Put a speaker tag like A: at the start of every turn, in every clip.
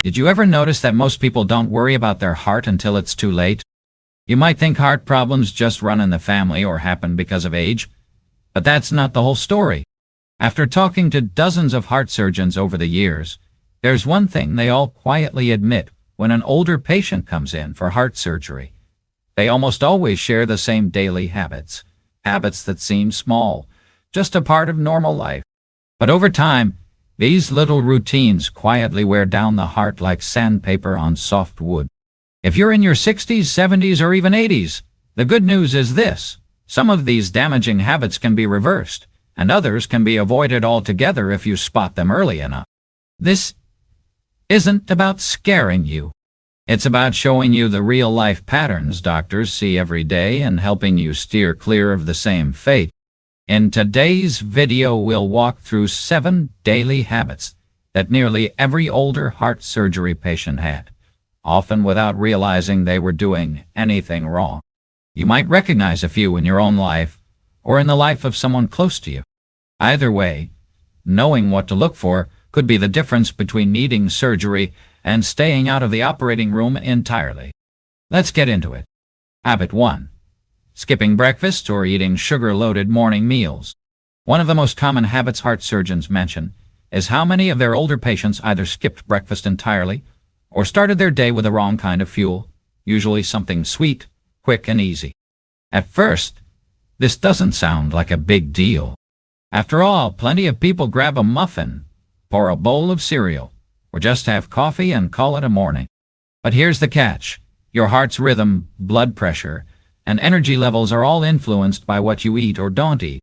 A: Did you ever notice that most people don't worry about their heart until it's too late? You might think heart problems just run in the family or happen because of age, but that's not the whole story. After talking to dozens of heart surgeons over the years, there's one thing they all quietly admit when an older patient comes in for heart surgery. They almost always share the same daily habits that seem small, just a part of normal life. But over time, these little routines quietly wear down the heart like sandpaper on soft wood. If you're in your 60s, 70s, or even 80s, the good news is this: some of these damaging habits can be reversed, and others can be avoided altogether if you spot them early enough. This isn't about scaring you. It's about showing you the real-life patterns doctors see every day and helping you steer clear of the same fate. In today's video, we'll walk through 7 daily habits that nearly every older heart surgery patient had, often without realizing they were doing anything wrong. You might recognize a few in your own life or in the life of someone close to you. Either way, knowing what to look for could be the difference between needing surgery and staying out of the operating room entirely. Let's get into it. Habit 1. Skipping breakfast or eating sugar-loaded morning meals. One of the most common habits heart surgeons mention is how many of their older patients either skipped breakfast entirely or started their day with the wrong kind of fuel, usually something sweet, quick, and easy. At first, this doesn't sound like a big deal. After all, plenty of people grab a muffin, pour a bowl of cereal, or just have coffee and call it a morning. But here's the catch. Your heart's rhythm, blood pressure, and energy levels are all influenced by what you eat or don't eat.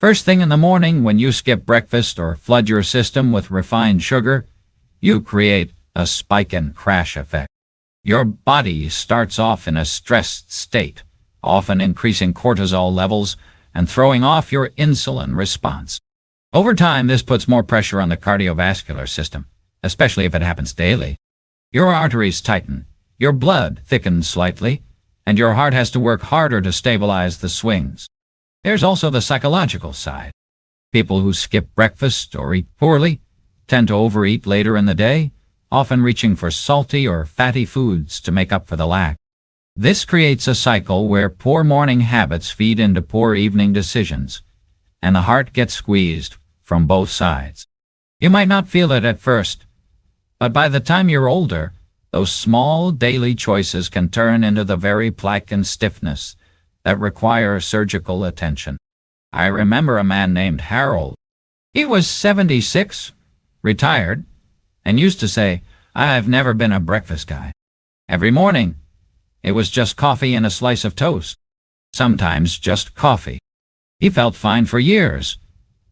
A: First thing in the morning, when you skip breakfast or flood your system with refined sugar, you create a spike and crash effect. Your body starts off in a stressed state, often increasing cortisol levels and throwing off your insulin response. Over time, this puts more pressure on the cardiovascular system, especially if it happens daily. Your arteries tighten, your blood thickens slightly, and your heart has to work harder to stabilize the swings. There's also the psychological side. People who skip breakfast or eat poorly tend to overeat later in the day, often reaching for salty or fatty foods to make up for the lack. This creates a cycle where poor morning habits feed into poor evening decisions, and the heart gets squeezed from both sides. You might not feel it at first, but by the time you're older, those small daily choices can turn into the very plaque and stiffness that require surgical attention. I remember a man named Harold. He was 76, retired, and used to say, "I've never been a breakfast guy." Every morning, it was just coffee and a slice of toast. Sometimes just coffee. He felt fine for years,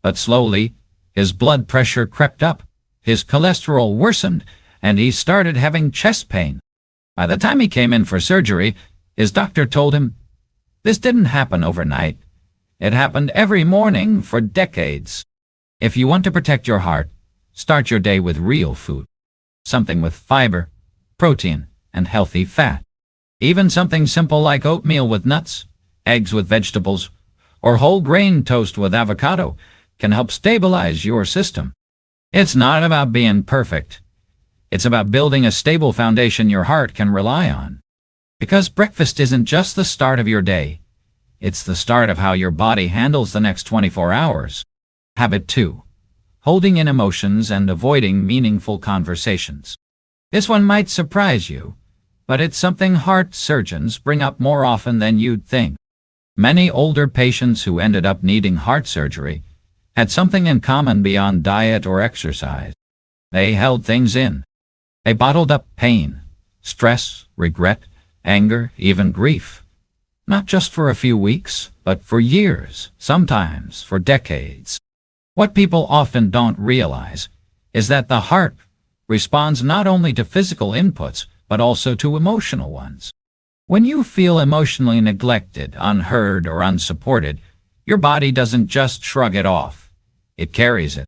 A: but slowly, his blood pressure crept up, his cholesterol worsened, and he started having chest pain. By the time he came in for surgery, his doctor told him, "This didn't happen overnight. It happened every morning for decades." If you want to protect your heart, start your day with real food. Something with fiber, protein, and healthy fat. Even something simple like oatmeal with nuts, eggs with vegetables, or whole grain toast with avocado can help stabilize your system. It's not about being perfect. It's about building a stable foundation your heart can rely on. Because breakfast isn't just the start of your day. It's the start of how your body handles the next 24 hours. Habit 2. Holding in emotions and avoiding meaningful conversations. This one might surprise you, but it's something heart surgeons bring up more often than you'd think. Many older patients who ended up needing heart surgery had something in common beyond diet or exercise. They held things in. They bottled up pain, stress, regret, anger, even grief. Not just for a few weeks, but for years, sometimes for decades. What people often don't realize is that the heart responds not only to physical inputs, but also to emotional ones. When you feel emotionally neglected, unheard, or unsupported, your body doesn't just shrug it off. It carries it.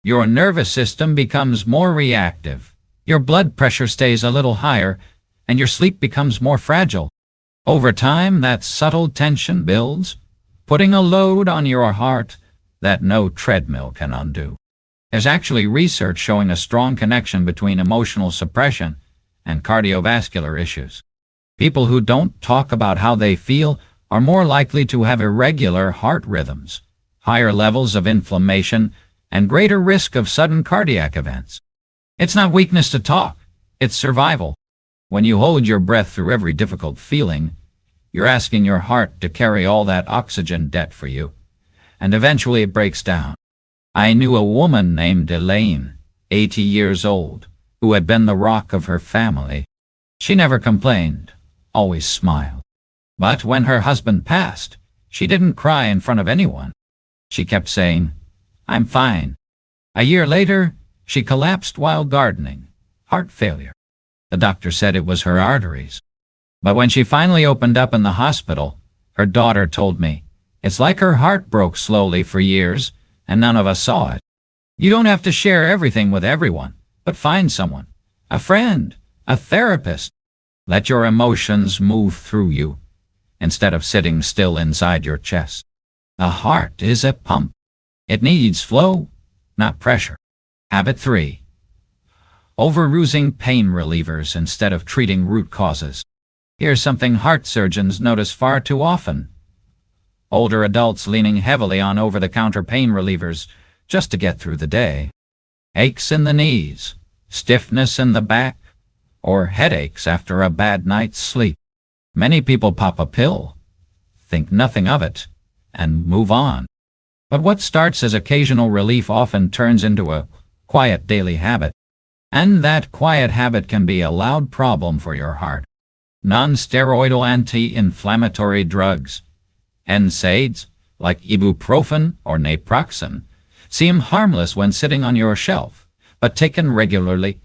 A: Your nervous system becomes more reactive. Your blood pressure stays a little higher, and your sleep becomes more fragile. Over time, that subtle tension builds, putting a load on your heart that no treadmill can undo. There's actually research showing a strong connection between emotional suppression and cardiovascular issues. People who don't talk about how they feel are more likely to have irregular heart rhythms, higher levels of inflammation, and greater risk of sudden cardiac events. It's not weakness to talk, it's survival. When you hold your breath through every difficult feeling, you're asking your heart to carry all that oxygen debt for you, and eventually it breaks down. I knew a woman named Elaine, 80 years old, who had been the rock of her family. She never complained, always smiled. But when her husband passed, she didn't cry in front of anyone. She kept saying, "I'm fine." A year later, she collapsed while gardening, heart failure. The doctor said it was her arteries. But when she finally opened up in the hospital, her daughter told me, "It's like her heart broke slowly for years, and none of us saw it." You don't have to share everything with everyone, but find someone, a friend, a therapist. Let your emotions move through you, instead of sitting still inside your chest. The heart is a pump. It needs flow, not pressure. Habit 3. Over-using pain relievers instead of treating root causes. Here's something heart surgeons notice far too often. Older adults leaning heavily on over-the-counter pain relievers just to get through the day. Aches in the knees, stiffness in the back, or headaches after a bad night's sleep. Many people pop a pill, think nothing of it, and move on. But what starts as occasional relief often turns into a quiet daily habit. And that quiet habit can be a loud problem for your heart. Non-steroidal anti-inflammatory drugs, NSAIDs, like ibuprofen or naproxen, seem harmless when sitting on your shelf, but taken regularly,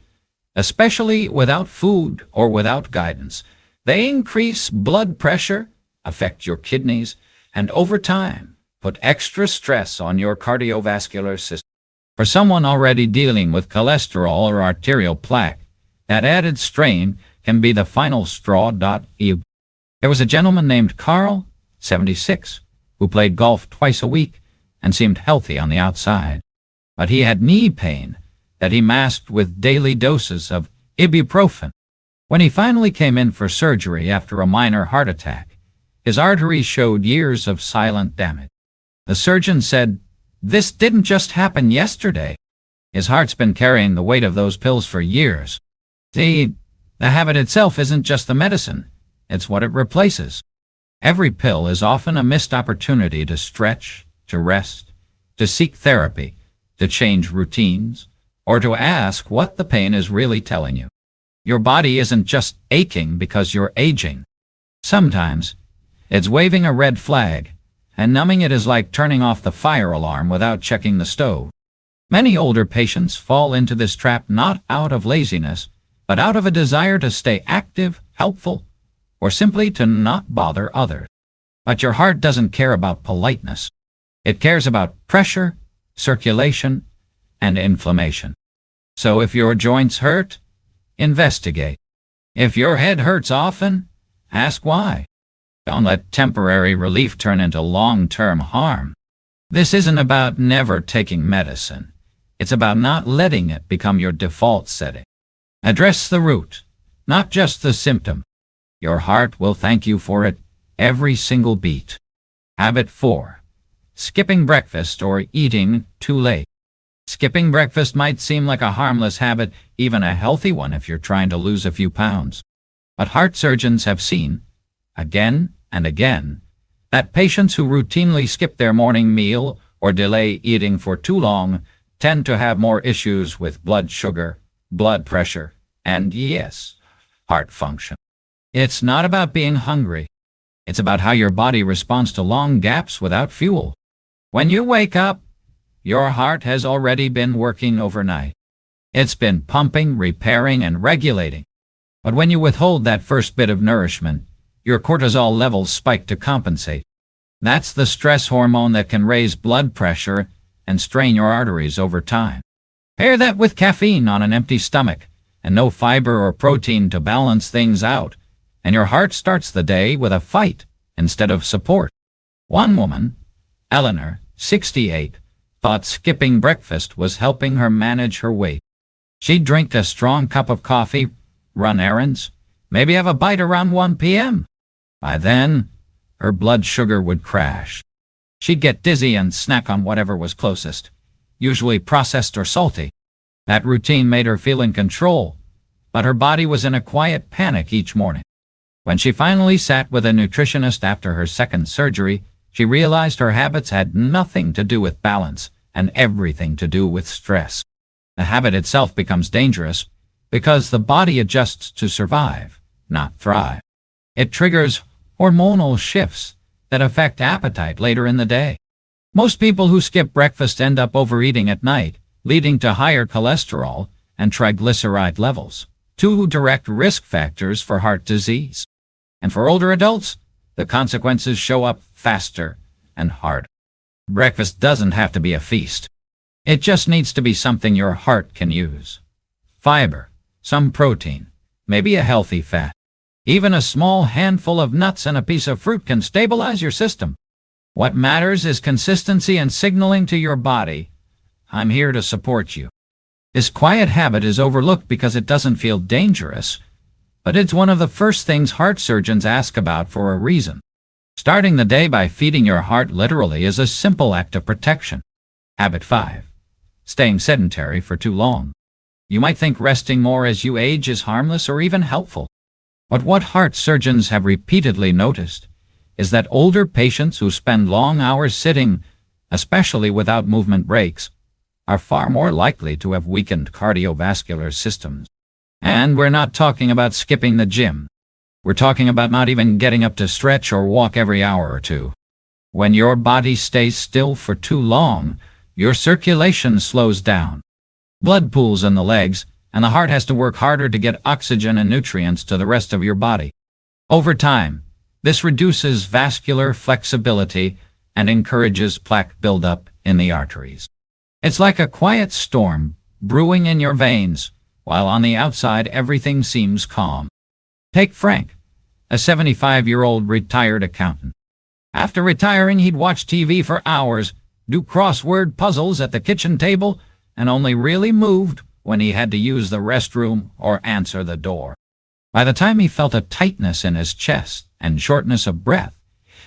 A: especially without food or without guidance, they increase blood pressure, affect your kidneys, and over time, put extra stress on your cardiovascular system. For someone already dealing with cholesterol or arterial plaque, that added strain can be the final straw. There was a gentleman named Carl, 76, who played golf twice a week and seemed healthy on the outside. But he had knee pain that he masked with daily doses of ibuprofen. When he finally came in for surgery after a minor heart attack, his arteries showed years of silent damage. The surgeon said, "This didn't just happen yesterday. His heart's been carrying the weight of those pills for years." See, the habit itself isn't just the medicine, it's what it replaces. Every pill is often a missed opportunity to stretch, to rest, to seek therapy, to change routines, or to ask what the pain is really telling you. Your body isn't just aching because you're aging. Sometimes it's waving a red flag, and numbing it is like turning off the fire alarm without checking the stove. Many older patients fall into this trap not out of laziness, but out of a desire to stay active, helpful, or simply to not bother others. But your heart doesn't care about politeness. It cares about pressure, circulation, and inflammation. So if your joints hurt, investigate. If your head hurts often, ask why. Don't let temporary relief turn into long-term harm. This isn't about never taking medicine. It's about not letting it become your default setting. Address the root, not just the symptom. Your heart will thank you for it every single beat. Habit 4. Skipping breakfast or eating too late. Skipping breakfast might seem like a harmless habit, even a healthy one if you're trying to lose a few pounds. But heart surgeons have seen, again and again, that patients who routinely skip their morning meal or delay eating for too long tend to have more issues with blood sugar, blood pressure, and yes, heart function. It's not about being hungry. It's about how your body responds to long gaps without fuel. When you wake up, your heart has already been working overnight. It's been pumping, repairing, and regulating. But when you withhold that first bit of nourishment, your cortisol levels spike to compensate. That's the stress hormone that can raise blood pressure and strain your arteries over time. Pair that with caffeine on an empty stomach and no fiber or protein to balance things out, and your heart starts the day with a fight instead of support. One woman, Eleanor, 68, thought skipping breakfast was helping her manage her weight. She'd drink a strong cup of coffee, run errands, maybe have a bite around 1 p.m. By then, her blood sugar would crash. She'd get dizzy and snack on whatever was closest, usually processed or salty. That routine made her feel in control, but her body was in a quiet panic each morning. When she finally sat with a nutritionist after her second surgery, she realized her habits had nothing to do with balance and everything to do with stress. The habit itself becomes dangerous because the body adjusts to survive, not thrive. It triggers hormonal shifts that affect appetite later in the day. Most people who skip breakfast end up overeating at night, leading to higher cholesterol and triglyceride levels, two direct risk factors for heart disease. And for older adults, the consequences show up faster and harder. Breakfast doesn't have to be a feast. It just needs to be something your heart can use. Fiber, some protein, maybe a healthy fat. Even a small handful of nuts and a piece of fruit can stabilize your system. What matters is consistency and signaling to your body, I'm here to support you. This quiet habit is overlooked because it doesn't feel dangerous, but it's one of the first things heart surgeons ask about for a reason. Starting the day by feeding your heart literally is a simple act of protection. Habit 5. Staying sedentary for too long. You might think resting more as you age is harmless or even helpful. But what heart surgeons have repeatedly noticed is that older patients who spend long hours sitting, especially without movement breaks, are far more likely to have weakened cardiovascular systems. And we're not talking about skipping the gym. We're talking about not even getting up to stretch or walk every hour or two. When your body stays still for too long, your circulation slows down. Blood pools in the legs, and the heart has to work harder to get oxygen and nutrients to the rest of your body. Over time, this reduces vascular flexibility and encourages plaque buildup in the arteries. It's like a quiet storm brewing in your veins, while on the outside everything seems calm. Take Frank, a 75-year-old retired accountant. After retiring, he'd watch TV for hours, do crossword puzzles at the kitchen table, and only really moved when he had to use the restroom or answer the door. By the time he felt a tightness in his chest and shortness of breath,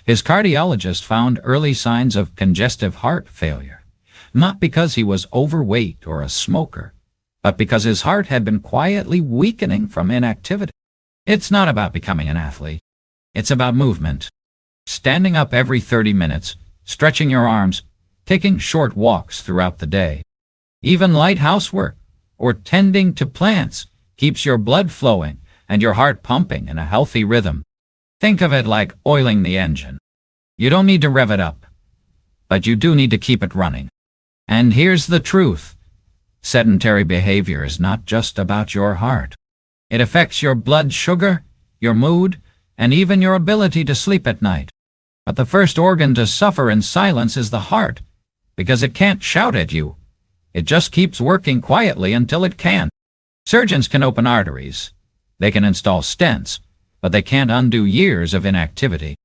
A: his cardiologist found early signs of congestive heart failure, not because he was overweight or a smoker, but because his heart had been quietly weakening from inactivity. It's not about becoming an athlete. It's about movement. Standing up every 30 minutes, stretching your arms, taking short walks throughout the day. Even light housework or tending to plants keeps your blood flowing and your heart pumping in a healthy rhythm. Think of it like oiling the engine. You don't need to rev it up, but you do need to keep it running. And here's the truth. Sedentary behavior is not just about your heart. It affects your blood sugar, your mood, and even your ability to sleep at night. But the first organ to suffer in silence is the heart, because it can't shout at you. It just keeps working quietly until it can. Surgeons can open arteries. They can install stents, but they can't undo years of inactivity.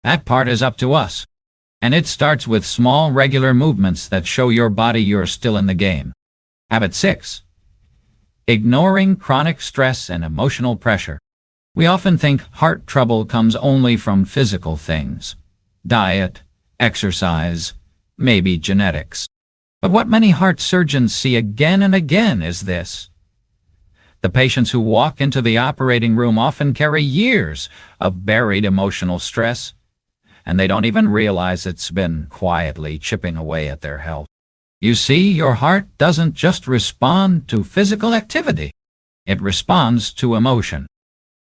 A: That part is up to us. And it starts with small, regular movements that show your body you're still in the game. Habit 6. Ignoring chronic stress and emotional pressure. We often think heart trouble comes only from physical things. Diet, exercise, maybe genetics. But what many heart surgeons see again and again is this. The patients who walk into the operating room often carry years of buried emotional stress, and they don't even realize it's been quietly chipping away at their health. You see, your heart doesn't just respond to physical activity. It responds to emotion.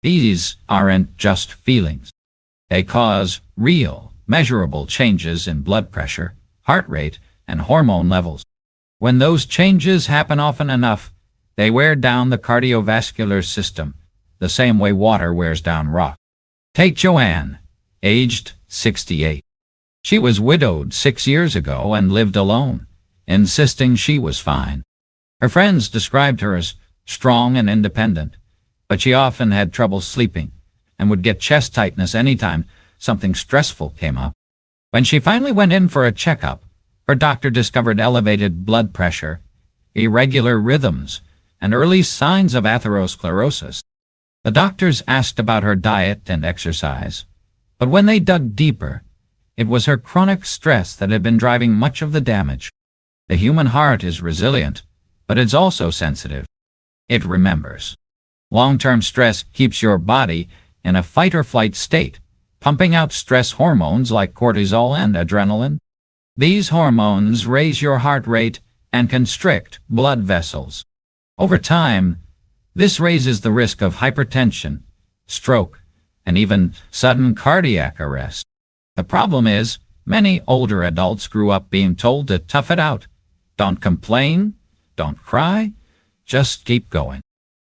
A: These aren't just feelings. They cause real, measurable changes in blood pressure, heart rate, and hormone levels. When those changes happen often enough, they wear down the cardiovascular system, the same way water wears down rock. Take Joanne, aged 68. She was widowed 6 years ago and lived alone, insisting she was fine. Her friends described her as strong and independent, but she often had trouble sleeping and would get chest tightness anytime something stressful came up. When she finally went in for a checkup, Her doctor discovered elevated blood pressure, irregular rhythms, and early signs of atherosclerosis. The doctors asked about her diet and exercise, but when they dug deeper, it was her chronic stress that had been driving much of the damage. The human heart is resilient, but it's also sensitive. It remembers. Long-term stress keeps your body in a fight-or-flight state, pumping out stress hormones like cortisol and adrenaline. These hormones raise your heart rate and constrict blood vessels. Over time, this raises the risk of hypertension, stroke, and even sudden cardiac arrest. The problem is, many older adults grew up being told to tough it out. Don't complain, don't cry, just keep going.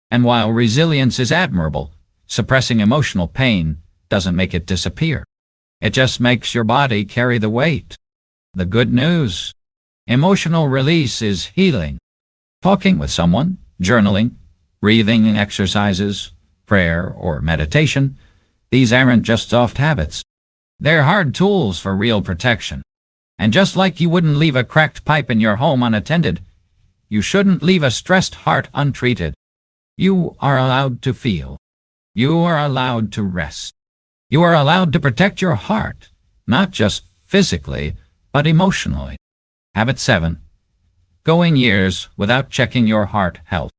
A: And while resilience is admirable, suppressing emotional pain doesn't make it disappear. It just makes your body carry the weight. The good news: emotional release is healing. Talking with someone, journaling, breathing exercises, prayer, or meditation, these aren't just soft habits. They're hard tools for real protection. And just like you wouldn't leave a cracked pipe in your home unattended, you shouldn't leave a stressed heart untreated. You are allowed to feel. You are allowed to rest. You are allowed to protect your heart, not just physically, but emotionally. Habit 7. Going years without checking your heart health.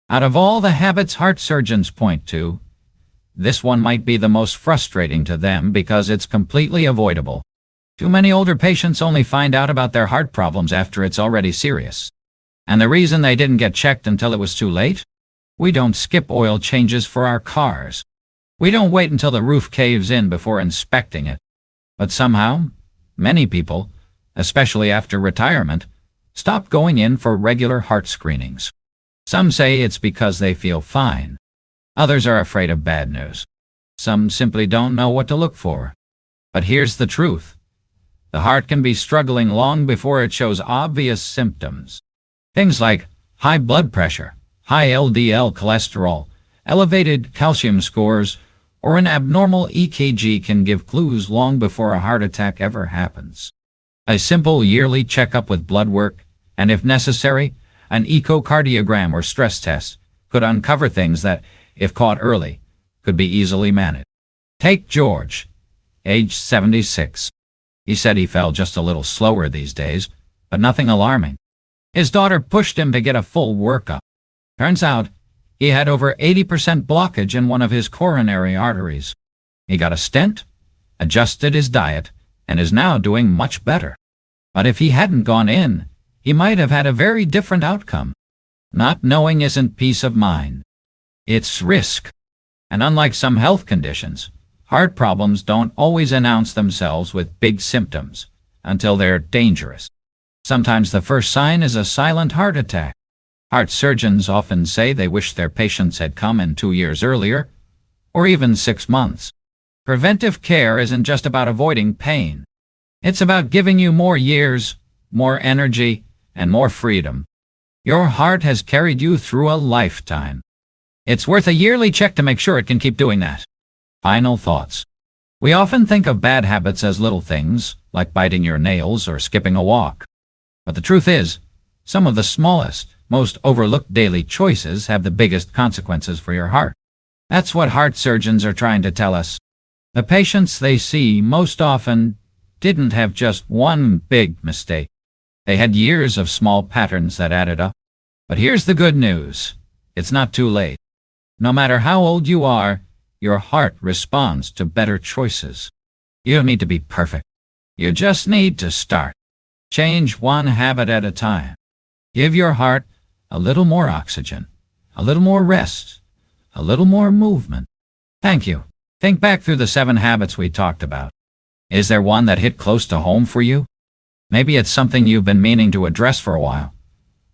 A: Out of all the habits heart surgeons point to, this one might be the most frustrating to them because it's completely avoidable. Too many older patients only find out about their heart problems after it's already serious. And the reason they didn't get checked until it was too late? We don't skip oil changes for our cars. We don't wait until the roof caves in before inspecting it. But somehow, many people, especially after retirement, stop going in for regular heart screenings. Some say it's because they feel fine. Others are afraid of bad news. Some simply don't know what to look for. But here's the truth. The heart can be struggling long before it shows obvious symptoms. Things like high blood pressure, high LDL cholesterol, elevated calcium scores, or an abnormal EKG can give clues long before a heart attack ever happens. A simple yearly checkup with blood work, and if necessary, an echocardiogram or stress test, could uncover things that, if caught early, could be easily managed. Take George, age 76. He said he felt just a little slower these days, but nothing alarming. His daughter pushed him to get a full workup. Turns out, he had over 80% blockage in one of his coronary arteries. He got a stent, adjusted his diet, and is now doing much better. But if he hadn't gone in, he might have had a very different outcome. Not knowing isn't peace of mind. It's risk. And unlike some health conditions, heart problems don't always announce themselves with big symptoms until they're dangerous. Sometimes the first sign is a silent heart attack. Heart surgeons often say they wish their patients had come in 2 years earlier, or even 6 months. Preventive care isn't just about avoiding pain. It's about giving you more years, more energy, and more freedom. Your heart has carried you through a lifetime. It's worth a yearly check to make sure it can keep doing that. Final thoughts. We often think of bad habits as little things, like biting your nails or skipping a walk. But the truth is, some of the smallest, most overlooked daily choices have the biggest consequences for your heart. That's what heart surgeons are trying to tell us. The patients they see most often didn't have just one big mistake. They had years of small patterns that added up. But here's the good news. It's not too late. No matter how old you are, your heart responds to better choices. You don't need to be perfect. You just need to start. Change one habit at a time. Give your heart a little more oxygen, a little more rest, a little more movement. Thank you. Think back through the 7 habits we talked about. Is there one that hit close to home for you? Maybe it's something you've been meaning to address for a while,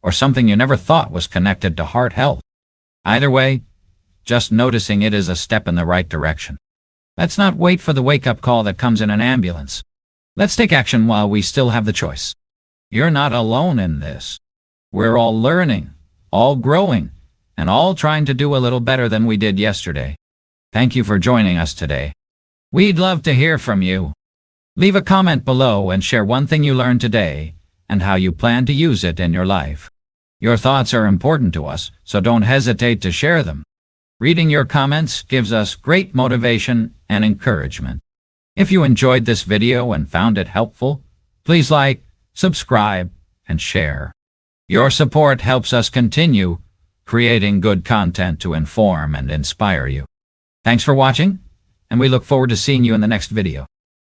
A: or something you never thought was connected to heart health. Either way, just noticing it is a step in the right direction. Let's not wait for the wake-up call that comes in an ambulance. Let's take action while we still have the choice. You're not alone in this. We're all learning, all growing, and all trying to do a little better than we did yesterday. Thank you for joining us today. We'd love to hear from you. Leave a comment below and share one thing you learned today, and how you plan to use it in your life. Your thoughts are important to us, so don't hesitate to share them. Reading your comments gives us great motivation and encouragement. If you enjoyed this video and found it helpful, please like, subscribe, and share. Your support helps us continue creating good content to inform and inspire you. Thanks for watching, and we look forward to seeing you in the next video.